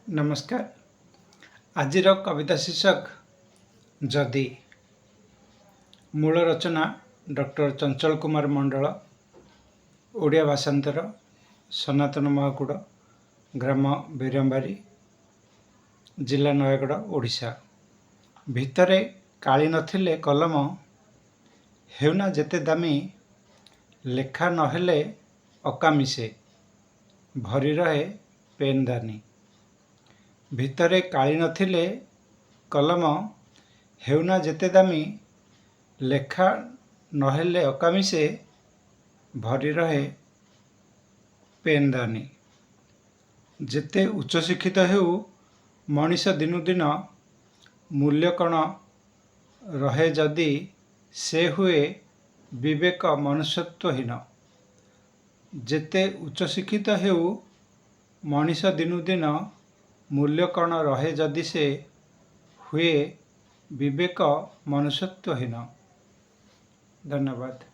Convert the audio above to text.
नमस्कार। आजिर कविता शीर्षक जदि। मूल रचना डॉक्टर चंचल कुमार मंडल। ओडिया भाषांतर सनातन महाकूड़, ग्राम बीरंबारी, जिला नयगढ़, ओडिशा। भितरे काली नथिले कलम, हेउना जेते दामी, लेखा नहेले अकामी से, भरी रहे पेनदानी। भितरे काली नथिले कलम, हेउना जेते दामी, लेखा नहेले अकामी से, भरी रहे पेनदानी। जेते उच्च शिक्षित हेउ मनीष दिनु दिन, मूल्य कण रहे जदि से हुए विवेक मनुष्यत्वहीन। जेते उच्च शिक्षित हेउ मनीष दिनु दिन, मूल्य कण रहे जदि से हुए विवेक मनुष्यत्वहीन। धन्यवाद।